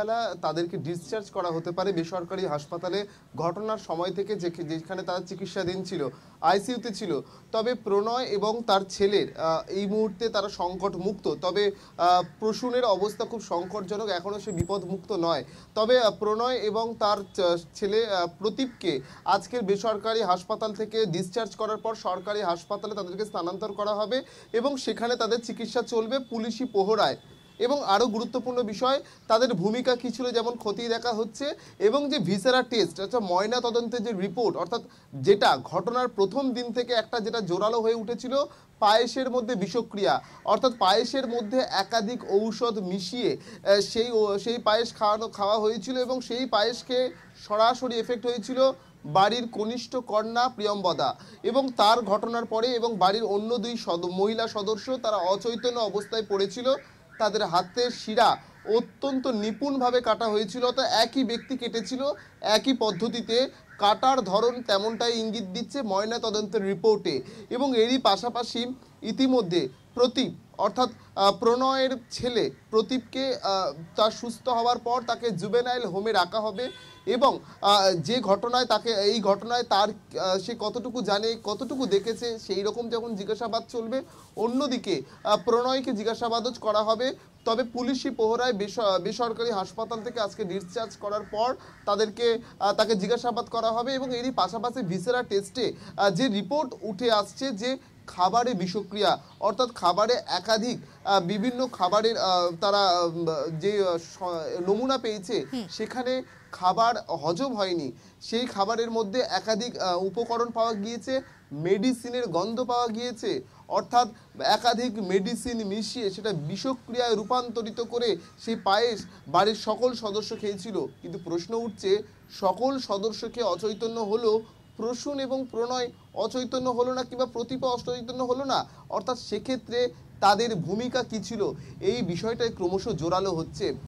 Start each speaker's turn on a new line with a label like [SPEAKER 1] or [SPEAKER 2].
[SPEAKER 1] বেলা তাদেরকে ডিসচার্জ করা হতে পারে বেসরকারি হাসপাতালে ঘটনার সময় থেকে, যেখানে তারা চিকিৎসাধীন ছিল, আইসিইউতে ছিল। তবে প্রণয় এবং তার ছেলের এই মুহূর্তে তারা সংকট মুক্ত। তবে প্রসূনের অবস্থা খুব সংকটজনক, এখনও সে বিপদমুক্ত নয়। তবে প্রণয় এবং তার ছেলে প্রতীপকে আজকের বেসরকারি হাসপাতাল থেকে ডিসচার্জ করার পর সরকারি হাসপাতালে তাদেরকে স্থানান্তর করা হবে এবং সেখানে তাদের চিকিৎসা চলবে পুলিশি প্রহরায়। এবং আরও গুরুত্বপূর্ণ বিষয়, তাদের ভূমিকা কী ছিল যেমন খতিয়ে দেখা হচ্ছে, এবং যে ভিসেরা টেস্ট অর্থাৎ ময়না তদন্তের যে রিপোর্ট, অর্থাৎ যেটা ঘটনার প্রথম দিন থেকে একটা যেটা জোরালো হয়ে উঠেছিল, পায়েসের মধ্যে বিষক্রিয়া, অর্থাৎ পায়েসের মধ্যে একাধিক ঔষধ মিশিয়ে সেই পায়েস খাওয়া হয়েছিল এবং সেই পায়েসকে সরাসরি এফেক্ট হয়েছিল বাড়ির কনিষ্ঠ কন্যা প্রিয়ম্বদা। এবং তার ঘটনার পরে এবং বাড়ির অন্য দুই মহিলা সদস্য তারা অচৈতন্য অবস্থায় পড়েছিল, তাদের হাতের শিরা অত্যন্ত নিপুণভাবে কাটা হয়েছিল। তো একই ব্যক্তি কেটেছিল, একই পদ্ধতিতে কাটার ধরন তেমনটাই ইঙ্গিত দিচ্ছে ময়না তদন্তের রিপোর্টে। এবং এরই পাশাপাশি ইতিমধ্যে প্রতীপ অর্থাৎ প্রণয়ের ছেলে প্রতীপকে তার সুস্থ হওয়ার পর তাকে জুভেনাইল হোমে রাখা হবে এবং যে ঘটনায় এই ঘটনায় তার সে কতটুকু জানে, কতটুকু দেখেছে, সেই রকম যখন জিজ্ঞাসাবাদ চলবে। অন্যদিকে প্রণয়কে জিজ্ঞাসাবাদও করা হবে। তবে পুলিশি প্রহরায় বেসরকারি হাসপাতাল থেকে আজকে ডিসচার্জ করার পর তাকে জিজ্ঞাসাবাদ করা হবে। এবং এরই পাশাপাশি ভিসেরা টেস্টে যে রিপোর্ট উঠে আসছে যে খাবারে বিষক্রিয়া, অর্থাৎ খাবারে একাধিক বিভিন্ন খাবারের তারা যে নমুনা পেয়েছে, সেখানে খাবার হজম হয়নি, সেই খাবারের মধ্যে একাধিক উপকরণ পাওয়া গিয়েছে, মেডিসিনের গন্ধ পাওয়া গিয়েছে, অর্থাৎ একাধিক মেডিসিন মিশিয়ে সেটা বিষক্রিয়ায় রূপান্তরিত করে সেই পায়েস বাড়ির সকল সদস্য খেয়েছিল। কিন্তু প্রশ্ন উঠছে, সকল সদস্যকে অচৈতন্য হলো, প্রসূন এবং প্রণয় অচৈতন্য হলো না, কিংবা প্রতীপা অচৈতন্য হলো না? অর্থাৎ সেক্ষেত্রে তাদের ভূমিকা কী ছিল, এই বিষয়টাই ক্রমশ জোরালো হচ্ছে।